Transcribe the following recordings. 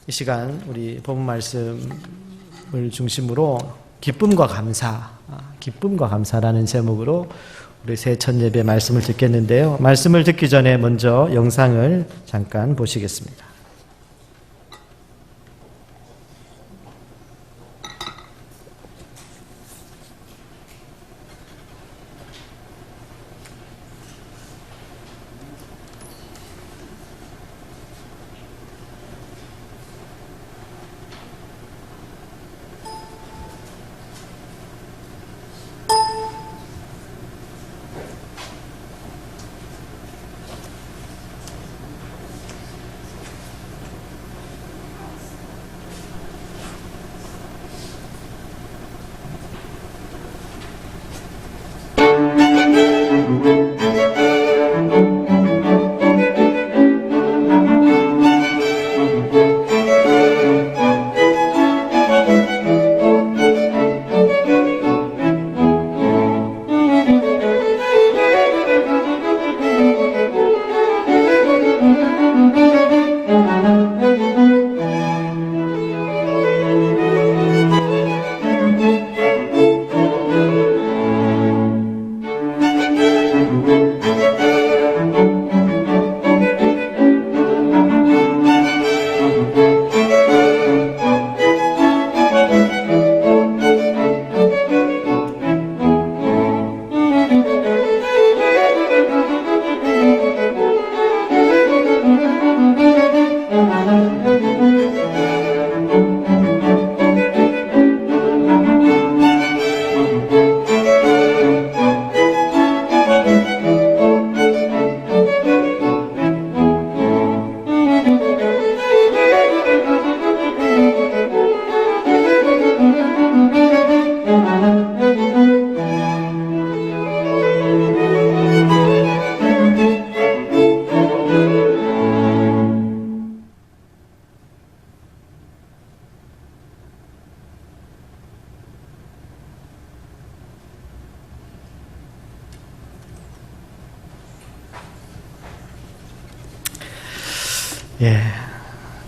이 시간 우리 본문 말씀을 중심으로 기쁨과 감사라는 제목으로 우리 새 첫 예배 말씀을 듣겠는데요. 말씀을 듣기 전에 먼저 영상을 잠깐 보시겠습니다.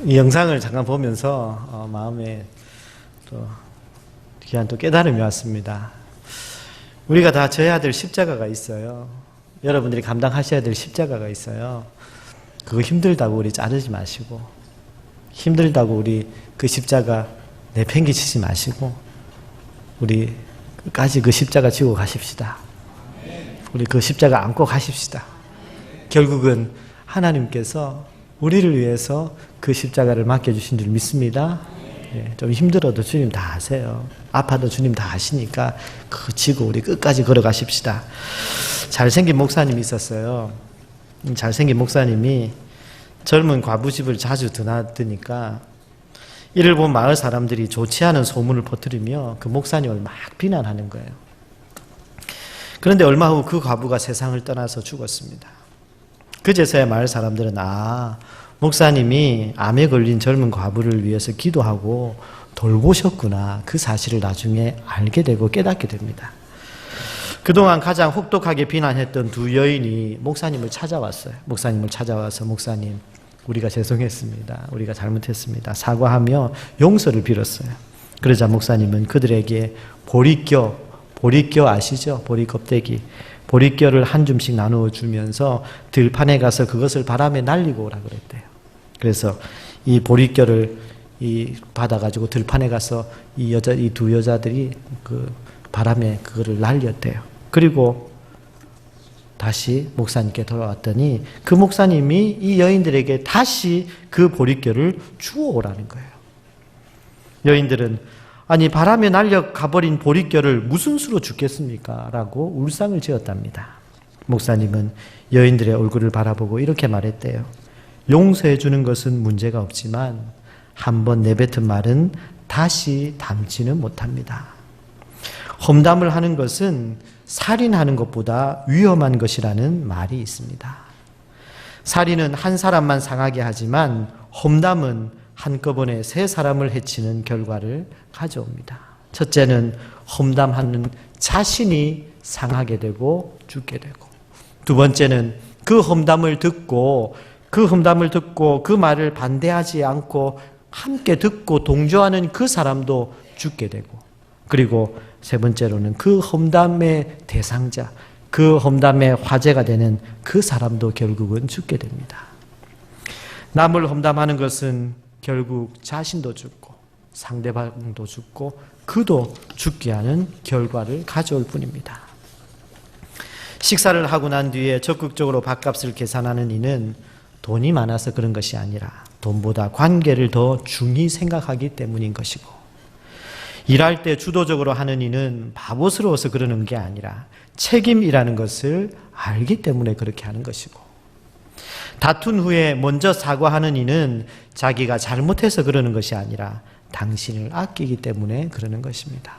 이 영상을 잠깐 보면서 마음에 또 귀한 또 깨달음이 왔습니다. 우리가 다 져야 될 십자가가 있어요. 여러분들이 감당하셔야 될 십자가가 있어요. 그거 힘들다고 우리 자르지 마시고, 힘들다고 우리 그 십자가 내팽개치지 마시고, 우리 끝까지 그 십자가 지고 가십시다. 우리 그 십자가 안고 가십시다. 결국은 하나님께서 우리를 위해서 그 십자가를 맡겨주신 줄 믿습니다. 좀 힘들어도 주님 다 아세요. 아파도 주님 다 아시니까 그거 지고 우리 끝까지 걸어가십시다. 잘생긴 목사님이 있었어요. 잘생긴 목사님이 젊은 과부집을 자주 드나드니까 이를 본 마을 사람들이 좋지 않은 소문을 퍼뜨리며 그 목사님을 막 비난하는 거예요. 그런데 얼마 후 그 과부가 세상을 떠나서 죽었습니다. 그제서야 마을 사람들은 목사님이 암에 걸린 젊은 과부를 위해서 기도하고 돌보셨구나, 그 사실을 나중에 알게 되고 깨닫게 됩니다. 그동안 가장 혹독하게 비난했던 두 여인이 목사님을 찾아왔어요. 목사님을 찾아와서 목사님, 우리가 죄송했습니다. 우리가 잘못했습니다. 사과하며 용서를 빌었어요. 그러자 목사님은 그들에게 보리껴 아시죠? 보리 껍데기. 보리껴를 한 줌씩 나누어 주면서 들판에 가서 그것을 바람에 날리고 오라 그랬대요. 그래서 이 보리껴를 받아가지고 들판에 가서 이 두 여자들이 그 바람에 그거를 날렸대요. 그리고 다시 목사님께 돌아왔더니 그 목사님이 이 여인들에게 다시 그 보리껴를 주워오라는 거예요. 여인들은 아니 바람에 날려 가버린 보리껴를 무슨 수로 주겠습니까? 라고 울상을 지었답니다. 목사님은 여인들의 얼굴을 바라보고 이렇게 말했대요. 용서해 주는 것은 문제가 없지만 한번 내뱉은 말은 다시 담지는 못합니다. 험담을 하는 것은 살인하는 것보다 위험한 것이라는 말이 있습니다. 살인은 한 사람만 상하게 하지만 험담은 한꺼번에 세 사람을 해치는 결과를 가져옵니다. 첫째는 험담하는 자신이 상하게 되고 죽게 되고, 두 번째는 그 험담을 듣고 그 말을 반대하지 않고 함께 듣고 동조하는 그 사람도 죽게 되고, 그리고 세 번째로는 그 험담의 대상자, 그 험담의 화제가 되는 그 사람도 결국은 죽게 됩니다. 남을 험담하는 것은 결국 자신도 죽고 상대방도 죽고 그도 죽게 하는 결과를 가져올 뿐입니다. 식사를 하고 난 뒤에 적극적으로 밥값을 계산하는 이는 돈이 많아서 그런 것이 아니라 돈보다 관계를 더 중히 생각하기 때문인 것이고, 일할 때 주도적으로 하는 이는 바보스러워서 그러는 게 아니라 책임이라는 것을 알기 때문에 그렇게 하는 것이고, 다툰 후에 먼저 사과하는 이는 자기가 잘못해서 그러는 것이 아니라 당신을 아끼기 때문에 그러는 것입니다.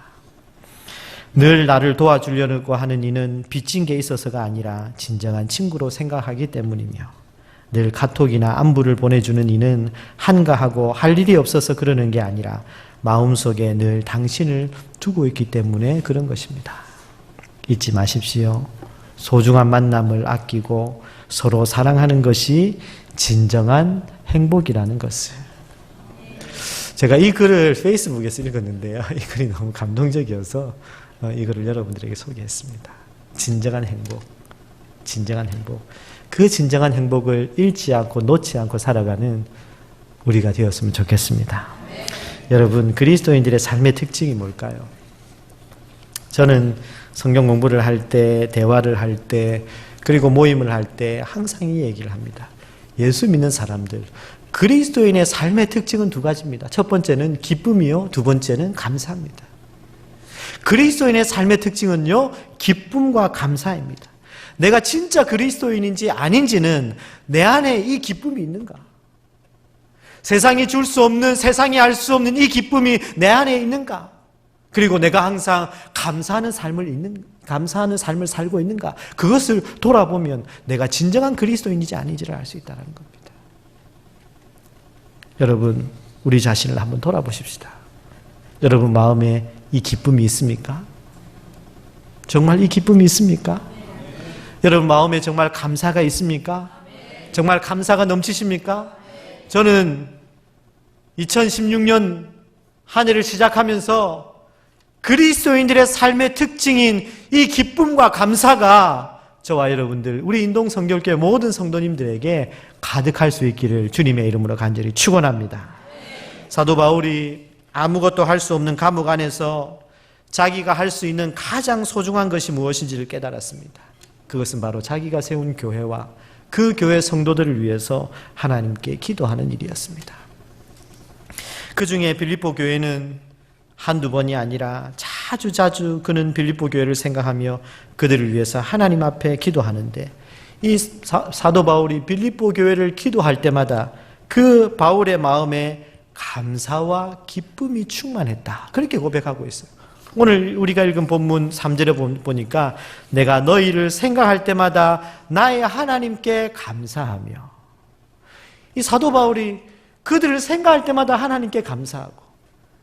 늘 나를 도와주려고 하는 이는 빚진 게 있어서가 아니라 진정한 친구로 생각하기 때문이며, 늘 카톡이나 안부를 보내주는 이는 한가하고 할 일이 없어서 그러는 게 아니라 마음속에 늘 당신을 두고 있기 때문에 그런 것입니다. 잊지 마십시오. 소중한 만남을 아끼고 서로 사랑하는 것이 진정한 행복이라는 것을. 제가 이 글을 페이스북에서 읽었는데요. 이 글이 너무 감동적이어서 이 글을 여러분들에게 소개했습니다. 진정한 행복, 진정한 행복. 그 진정한 행복을 잃지 않고 놓지 않고 살아가는 우리가 되었으면 좋겠습니다. 여러분, 그리스도인들의 삶의 특징이 뭘까요? 저는 성경 공부를 할 때, 대화를 할 때, 그리고 모임을 할 때 항상 이 얘기를 합니다. 예수 믿는 사람들, 그리스도인의 삶의 특징은 두 가지입니다. 첫 번째는 기쁨이요, 두 번째는 감사입니다. 그리스도인의 삶의 특징은요, 기쁨과 감사입니다. 내가 진짜 그리스도인인지 아닌지는 내 안에 이 기쁨이 있는가? 세상이 줄 수 없는, 세상이 알 수 없는 이 기쁨이 내 안에 있는가? 그리고 내가 항상 감사하는 삶을 살고 있는가? 그것을 돌아보면 내가 진정한 그리스도인인지 아닌지를 알 수 있다는 겁니다. 여러분, 우리 자신을 한번 돌아보십시다. 여러분 마음에 이 기쁨이 있습니까? 정말 이 기쁨이 있습니까? 여러분 마음에 정말 감사가 있습니까? 정말 감사가 넘치십니까? 저는 2016년 한 해를 시작하면서 그리스도인들의 삶의 특징인 이 기쁨과 감사가 저와 여러분들, 우리 인동 성결교회 모든 성도님들에게 가득할 수 있기를 주님의 이름으로 간절히 축원합니다. 사도 바울이 아무것도 할 수 없는 감옥 안에서 자기가 할 수 있는 가장 소중한 것이 무엇인지를 깨달았습니다. 그것은 바로 자기가 세운 교회와 그 교회 성도들을 위해서 하나님께 기도하는 일이었습니다. 그 중에 빌립보 교회는 한두 번이 아니라 자주 그는 빌립보 교회를 생각하며 그들을 위해서 하나님 앞에 기도하는데, 이 사도 바울이 빌립보 교회를 기도할 때마다 그 바울의 마음에 감사와 기쁨이 충만했다, 그렇게 고백하고 있어요. 오늘 우리가 읽은 본문 3절에 보니까 내가 너희를 생각할 때마다 나의 하나님께 감사하며, 이 사도 바울이 그들을 생각할 때마다 하나님께 감사하고,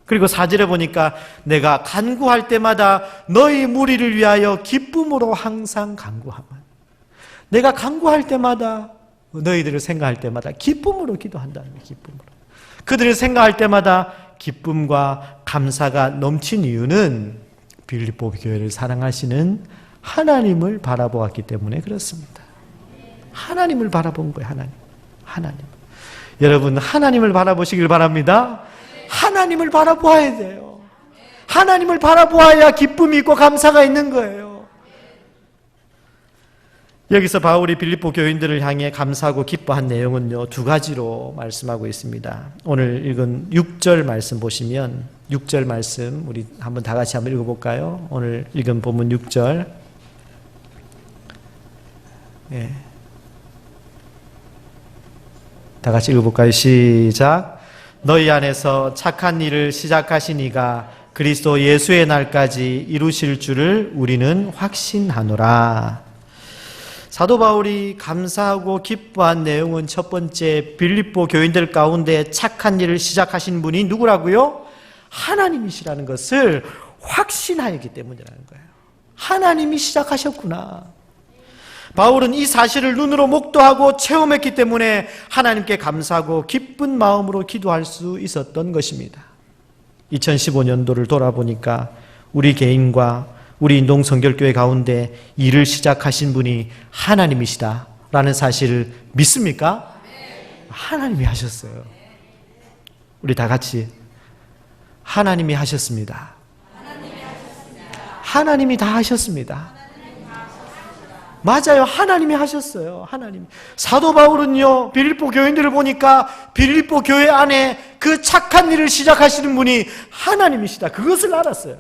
그리고 4절에 보니까 내가 간구할 때마다 너희 무리를 위하여 기쁨으로 항상 간구하면, 내가 간구할 때마다, 너희들을 생각할 때마다 기쁨으로 기도한다는 거예요. 기쁨으로. 그들을 생각할 때마다 기쁨과 감사가 넘친 이유는 빌립보 교회를 사랑하시는 하나님을 바라보았기 때문에 그렇습니다. 하나님을 바라본 거예요. 하나님. 여러분, 하나님을 바라보시길 바랍니다. 하나님을 바라보아야 돼요. 하나님을 바라보아야 기쁨이 있고 감사가 있는 거예요. 여기서 바울이 빌립보 교인들을 향해 감사하고 기뻐한 내용은요, 두 가지로 말씀하고 있습니다. 오늘 읽은 6절 말씀 보시면, 6절 말씀 우리 한번 다 같이 한번 읽어볼까요? 오늘 읽은 본문 6절. 예. 다 같이 읽어볼까요? 시작. 너희 안에서 착한 일을 시작하신 이가 그리스도 예수의 날까지 이루실 줄을 우리는 확신하노라. 사도 바울이 감사하고 기뻐한 내용은 첫 번째, 빌립보 교인들 가운데 착한 일을 시작하신 분이 누구라고요? 하나님이시라는 것을 확신하였기 때문이라는 거예요. 하나님이 시작하셨구나. 바울은 이 사실을 눈으로 목도하고 체험했기 때문에 하나님께 감사하고 기쁜 마음으로 기도할 수 있었던 것입니다. 2015년도를 돌아보니까 우리 개인과 우리 인동성결교회 가운데 일을 시작하신 분이 하나님이시다라는 사실을 믿습니까? 하나님이 하셨어요. 우리 다 같이 하나님이 하셨습니다. 하나님이 다 하셨습니다. 맞아요. 하나님이 하셨어요. 하나님. 사도 바울은요, 빌립보 교인들을 보니까 빌립보 교회 안에 그 착한 일을 시작하시는 분이 하나님이시다. 그것을 알았어요.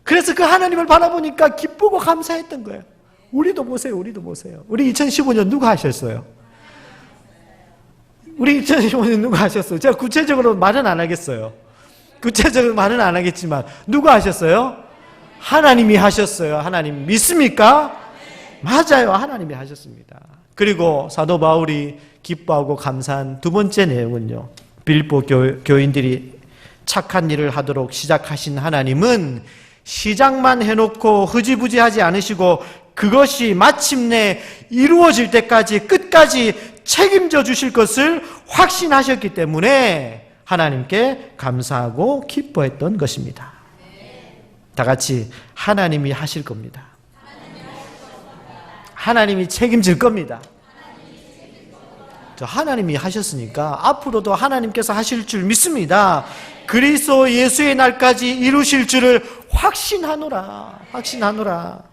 그래서 그 하나님을 바라보니까 기쁘고 감사했던 거예요. 우리도 보세요. 우리도 보세요. 우리 2015년 누가 하셨어요? 우리 2015년 누가 하셨어요? 제가 구체적으로 말은 안 하겠어요. 구체적으로 말은 안 하겠지만 누가 하셨어요? 하나님이 하셨어요. 하나님 믿습니까? 맞아요. 하나님이 하셨습니다. 그리고 사도 바울이 기뻐하고 감사한 두 번째 내용은요, 빌립보 교인들이 착한 일을 하도록 시작하신 하나님은 시작만 해놓고 흐지부지하지 않으시고 그것이 마침내 이루어질 때까지 끝까지 책임져 주실 것을 확신하셨기 때문에 하나님께 감사하고 기뻐했던 것입니다. 다 같이 하나님이 하실 겁니다. 하나님이 책임질 겁니다. 하나님이 하셨으니까 앞으로도 하나님께서 하실 줄 믿습니다. 그리스도 예수의 날까지 이루실 줄을 확신하노라. 확신하노라.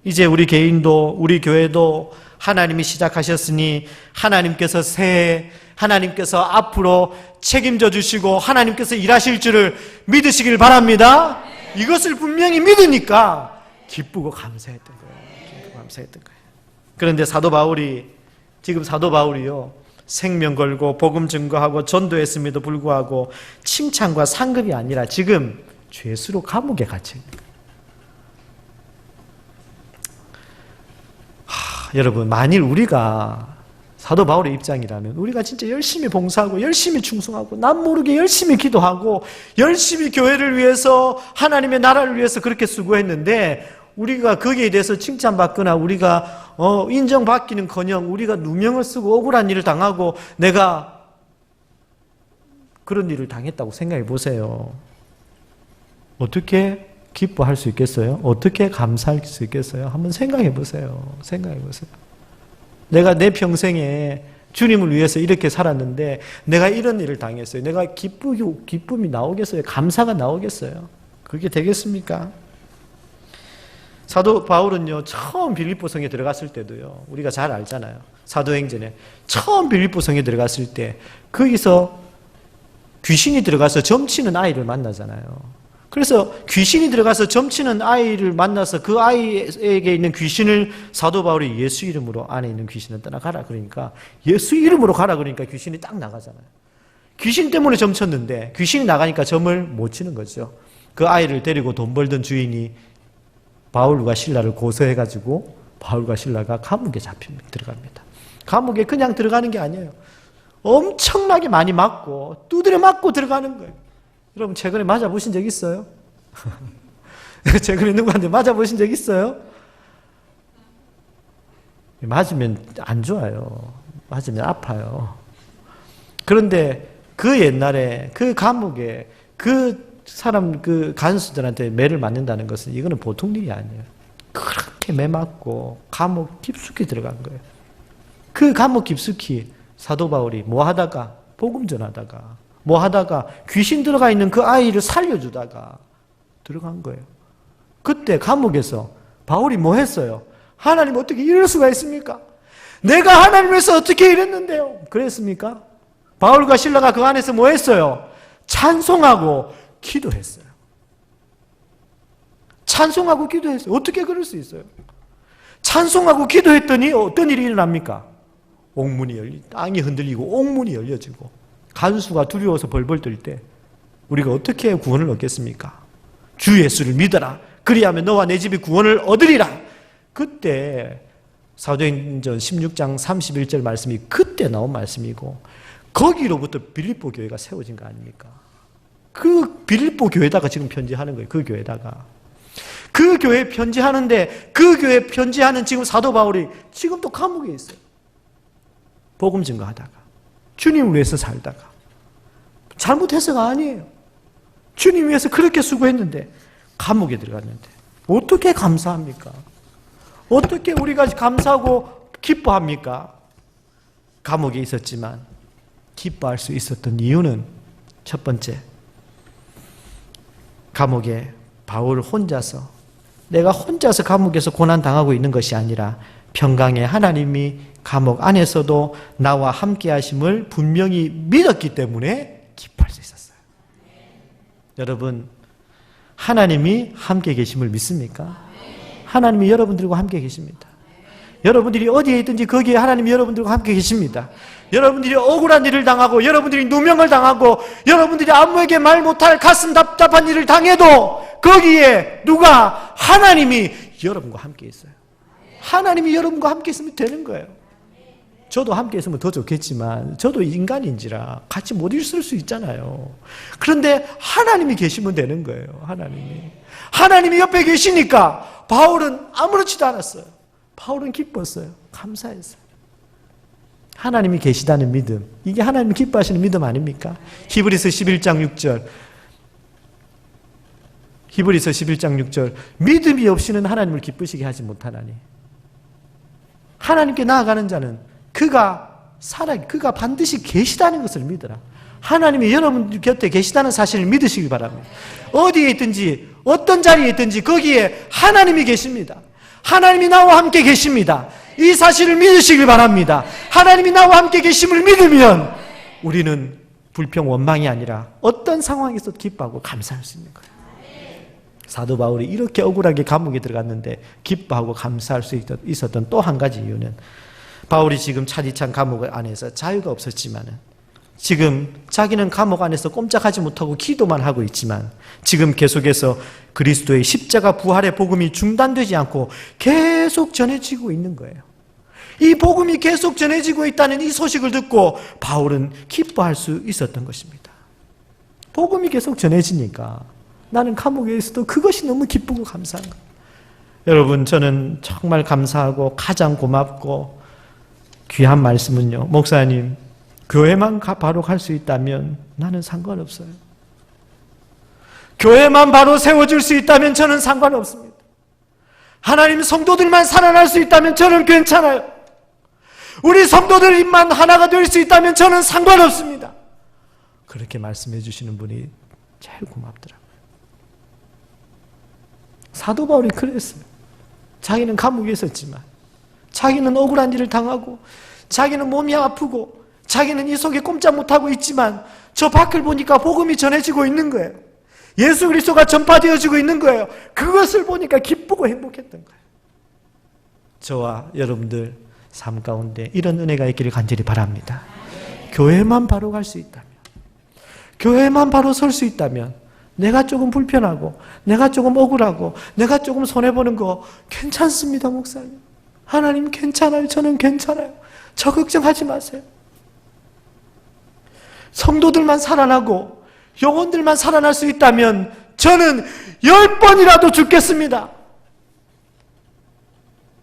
이제 우리 개인도 우리 교회도 하나님이 시작하셨으니 하나님께서 새해 하나님께서 앞으로 책임져 주시고 하나님께서 일하실 줄을 믿으시길 바랍니다. 이것을 분명히 믿으니까 기쁘고 감사했던 거예요. 기쁘고 감사했던 거예요. 그런데 지금 사도 바울이요, 생명 걸고 복음 증거하고 전도했음에도 불구하고 칭찬과 상급이 아니라 지금 죄수로 감옥에 갇혀 있는 거예요. 여러분, 만일 우리가 사도 바울의 입장이라면 우리가 진짜 열심히 봉사하고 열심히 충성하고 남 모르게 열심히 기도하고 열심히 교회를 위해서 하나님의 나라를 위해서 그렇게 수고했는데 우리가 거기에 대해서 칭찬받거나 우리가 인정받기는커녕 우리가 누명을 쓰고 억울한 일을 당하고 내가 그런 일을 당했다고 생각해 보세요. 어떻게 기뻐할 수 있겠어요? 어떻게 감사할 수 있겠어요? 한번 생각해 보세요. 생각해 보세요. 내가 내 평생에 주님을 위해서 이렇게 살았는데 내가 이런 일을 당했어요. 내가 기쁨이 나오겠어요? 감사가 나오겠어요? 그게 되겠습니까? 사도 바울은요, 처음 빌립보 성에 들어갔을 때도요, 우리가 잘 알잖아요. 사도행전에 처음 빌립보 성에 들어갔을 때 거기서 귀신이 들어가서 점치는 아이를 만나잖아요. 그래서 귀신이 들어가서 점치는 아이를 만나서 그 아이에게 있는 귀신을 사도 바울이 예수 이름으로 안에 있는 귀신을 떠나가라 그러니까 예수 이름으로 가라 그러니까 귀신이 딱 나가잖아요. 귀신 때문에 점쳤는데 귀신이 나가니까 점을 못 치는 거죠. 그 아이를 데리고 돈 벌던 주인이 바울과 실라를 고소해가지고 바울과 실라가 감옥에 들어갑니다. 감옥에 그냥 들어가는 게 아니에요. 엄청나게 많이 맞고 두드려 맞고 들어가는 거예요. 여러분 최근에 맞아보신 적 있어요? 최근에 누구한테 맞아보신 적 있어요? 맞으면 안 좋아요. 맞으면 아파요. 그런데 그 옛날에 그 감옥에 그 사람 그 간수들한테 매를 맞는다는 것은 이거는 보통 일이 아니에요. 그렇게 매 맞고 감옥 깊숙이 들어간 거예요. 그 감옥 깊숙이 사도 바울이 뭐 하다가 복음 전하다가 뭐 하다가 귀신 들어가 있는 그 아이를 살려주다가 들어간 거예요. 그때 감옥에서 바울이 뭐 했어요? 하나님 어떻게 이럴 수가 있습니까? 내가 하나님에서 어떻게 이랬는데요? 그랬습니까? 바울과 실라가 그 안에서 뭐 했어요? 찬송하고 기도했어요. 찬송하고 기도했어요. 어떻게 그럴 수 있어요? 찬송하고 기도했더니 어떤 일이 일어납니까? 땅이 흔들리고 옥문이 열려지고 간수가 두려워서 벌벌 떨 때 우리가 어떻게 구원을 얻겠습니까? 주 예수를 믿어라. 그리하면 너와 내 집이 구원을 얻으리라. 그때 사도행전 16장 31절 말씀이 그때 나온 말씀이고 거기로부터 빌립보 교회가 세워진 거 아닙니까? 그 빌립보 교회다가 지금 편지하는 거예요. 그 교회다가. 그 그 교회 편지하는데 그 교회 편지하는 지금 사도 바울이 지금 또 감옥에 있어요. 복음 증거하다가 주님을 위해서 살다가 잘못해서가 아니에요. 주님 위해서 그렇게 수고했는데 감옥에 들어갔는데 어떻게 감사합니까? 어떻게 우리가 감사하고 기뻐합니까? 감옥에 있었지만 기뻐할 수 있었던 이유는 첫 번째, 감옥에 바울 혼자서, 내가 혼자서 감옥에서 고난당하고 있는 것이 아니라 평강의 하나님이 감옥 안에서도 나와 함께 하심을 분명히 믿었기 때문에 기뻐할 수 있었어요. 여러분, 하나님이 함께 계심을 믿습니까? 하나님이 여러분들과 함께 계십니다. 여러분들이 어디에 있든지 거기에 하나님이 여러분들과 함께 계십니다. 여러분들이 억울한 일을 당하고 여러분들이 누명을 당하고 여러분들이 아무에게 말 못할 가슴 답답한 일을 당해도 거기에 누가? 하나님이 여러분과 함께 있어요. 하나님이 여러분과 함께 있으면 되는 거예요. 저도 함께 있으면 더 좋겠지만 저도 인간인지라 같이 못 있을 수 있잖아요. 그런데 하나님이 계시면 되는 거예요. 하나님이 옆에 계시니까 바울은 아무렇지도 않았어요. 바울은 기뻤어요. 감사했어요. 하나님이 계시다는 믿음, 이게 하나님이 기뻐하시는 믿음 아닙니까? 히브리서 11장 6절, 히브리서 11장 6절, 믿음이 없이는 하나님을 기쁘시게 하지 못하나니 하나님께 나아가는 자는 그가 반드시 계시다는 것을 믿어라. 하나님이 여러분 곁에 계시다는 사실을 믿으시기 바랍니다. 어디에 있든지 어떤 자리에 있든지 거기에 하나님이 계십니다. 하나님이 나와 함께 계십니다. 이 사실을 믿으시길 바랍니다. 하나님이 나와 함께 계심을 믿으면 우리는 불평 원망이 아니라 어떤 상황에서 기뻐하고 감사할 수 있는 거예요. 사도 바울이 이렇게 억울하게 감옥에 들어갔는데 기뻐하고 감사할 수 있었던 또 한 가지 이유는 바울이 지금 차디찬 감옥 안에서 자유가 없었지만은 지금 자기는 감옥 안에서 꼼짝하지 못하고 기도만 하고 있지만 지금 계속해서 그리스도의 십자가 부활의 복음이 중단되지 않고 계속 전해지고 있는 거예요. 이 복음이 계속 전해지고 있다는 이 소식을 듣고 바울은 기뻐할 수 있었던 것입니다. 복음이 계속 전해지니까 나는 감옥에 있어도 그것이 너무 기쁘고 감사한 거예요. 여러분, 저는 정말 감사하고 가장 고맙고 귀한 말씀은요, 목사님, 교회만 바로 갈 수 있다면 나는 상관없어요. 교회만 바로 세워질 수 있다면 저는 상관없습니다. 하나님 성도들만 살아날 수 있다면 저는 괜찮아요. 우리 성도들만 하나가 될 수 있다면 저는 상관없습니다. 그렇게 말씀해 주시는 분이 제일 고맙더라고요. 사도 바울이 그랬어요. 자기는 감옥에 있었지만 자기는 억울한 일을 당하고 자기는 몸이 아프고 자기는 이 속에 꼼짝 못하고 있지만 저 밖을 보니까 복음이 전해지고 있는 거예요. 예수 그리스도가 전파되어지고 있는 거예요. 그것을 보니까 기쁘고 행복했던 거예요. 저와 여러분들 삶 가운데 이런 은혜가 있기를 간절히 바랍니다. 교회만 바로 갈 수 있다면, 교회만 바로 설 수 있다면 내가 조금 불편하고 내가 조금 억울하고 내가 조금 손해보는 거 괜찮습니다. 목사님, 하나님 괜찮아요. 저는 괜찮아요. 저 걱정하지 마세요. 성도들만 살아나고 영혼들만 살아날 수 있다면 저는 10번이라도 죽겠습니다.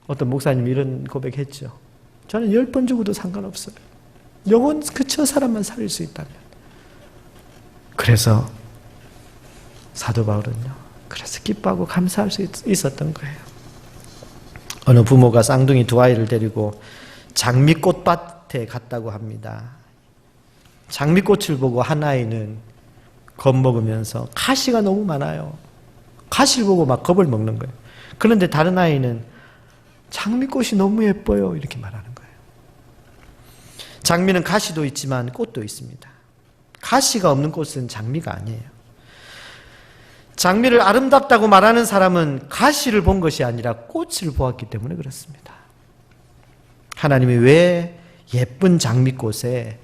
어떤 목사님이 이런 고백했죠. 저는 10번 죽어도 상관없어요. 영혼 그저 사람만 살릴 수 있다면. 그래서 사도 바울은요, 그래서 기뻐하고 감사할 수 있었던 거예요. 어느 부모가 쌍둥이 두 아이를 데리고 장미꽃밭에 갔다고 합니다. 장미꽃을 보고 한 아이는 겁먹으면서 가시가 너무 많아요. 가시를 보고 막 겁을 먹는 거예요. 그런데 다른 아이는 장미꽃이 너무 예뻐요. 이렇게 말하는 거예요. 장미는 가시도 있지만 꽃도 있습니다. 가시가 없는 꽃은 장미가 아니에요. 장미를 아름답다고 말하는 사람은 가시를 본 것이 아니라 꽃을 보았기 때문에 그렇습니다. 하나님이 왜 예쁜 장미꽃에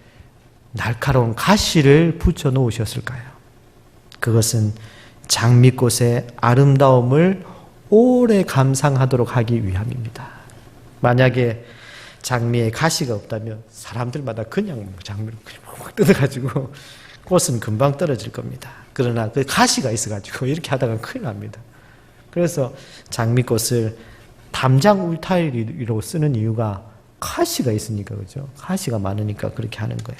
날카로운 가시를 붙여 놓으셨을까요? 그것은 장미꽃의 아름다움을 오래 감상하도록 하기 위함입니다. 만약에 장미에 가시가 없다면 사람들마다 그냥 장미를 막 뜯어가지고 꽃은 금방 떨어질 겁니다. 그러나 그 가시가 있어가지고 이렇게 하다가 큰일 납니다. 그래서 장미꽃을 담장 울타리로 쓰는 이유가 가시가 있으니까, 그죠? 가시가 많으니까 그렇게 하는 거예요.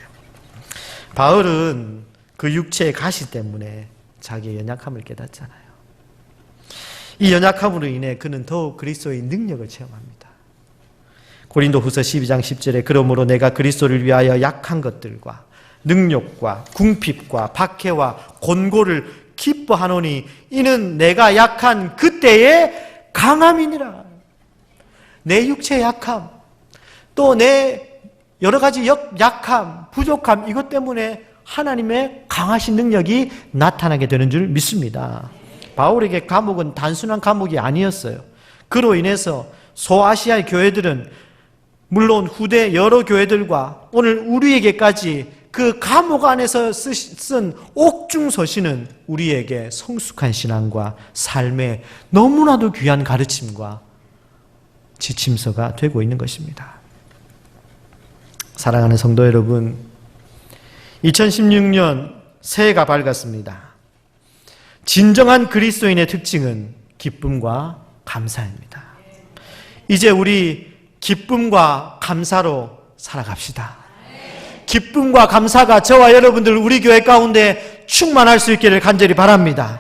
바울은 그 육체의 가시 때문에 자기의 연약함을 깨닫잖아요. 이 연약함으로 인해 그는 더욱 그리스도의 능력을 체험합니다. 고린도후서 12장 10절에 그러므로 내가 그리스도를 위하여 약한 것들과 능욕과 궁핍과 박해와 곤고를 기뻐하노니 이는 내가 약한 그때의 강함이니라. 내 육체의 약함, 또 내 여러 가지 약함, 부족함, 이것 때문에 하나님의 강하신 능력이 나타나게 되는 줄 믿습니다. 바울에게 감옥은 단순한 감옥이 아니었어요. 그로 인해서 소아시아의 교회들은 물론 후대 여러 교회들과 오늘 우리에게까지 그 감옥 안에서 쓴 옥중서신은 우리에게 성숙한 신앙과 삶의 너무나도 귀한 가르침과 지침서가 되고 있는 것입니다. 사랑하는 성도 여러분, 2016년 새해가 밝았습니다. 진정한 그리스도인의 특징은 기쁨과 감사입니다. 이제 우리 기쁨과 감사로 살아갑시다. 기쁨과 감사가 저와 여러분들 우리 교회 가운데 충만할 수 있기를 간절히 바랍니다.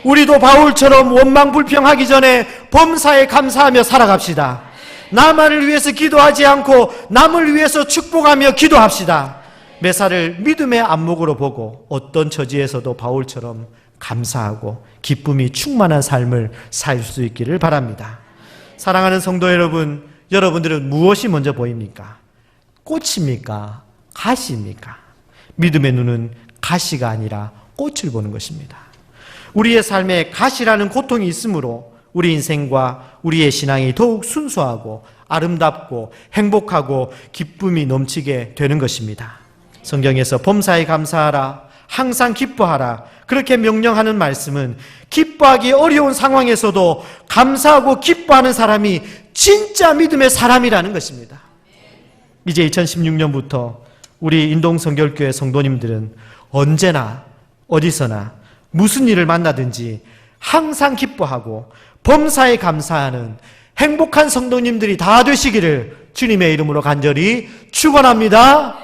우리도 바울처럼 원망불평하기 전에 범사에 감사하며 살아갑시다. 나만을 위해서 기도하지 않고 남을 위해서 축복하며 기도합시다. 매사를 믿음의 안목으로 보고 어떤 처지에서도 바울처럼 감사하고 기쁨이 충만한 삶을 살 수 있기를 바랍니다. 사랑하는 성도 여러분, 여러분들은 무엇이 먼저 보입니까? 꽃입니까? 가시입니까? 믿음의 눈은 가시가 아니라 꽃을 보는 것입니다. 우리의 삶에 가시라는 고통이 있으므로 우리 인생과 우리의 신앙이 더욱 순수하고 아름답고 행복하고 기쁨이 넘치게 되는 것입니다. 성경에서 범사에 감사하라, 항상 기뻐하라, 그렇게 명령하는 말씀은 기뻐하기 어려운 상황에서도 감사하고 기뻐하는 사람이 진짜 믿음의 사람이라는 것입니다. 이제 2016년부터 우리 인동성결교회 성도님들은 언제나 어디서나 무슨 일을 만나든지 항상 기뻐하고 범사에 감사하는 행복한 성도님들이 다 되시기를 주님의 이름으로 간절히 축원합니다.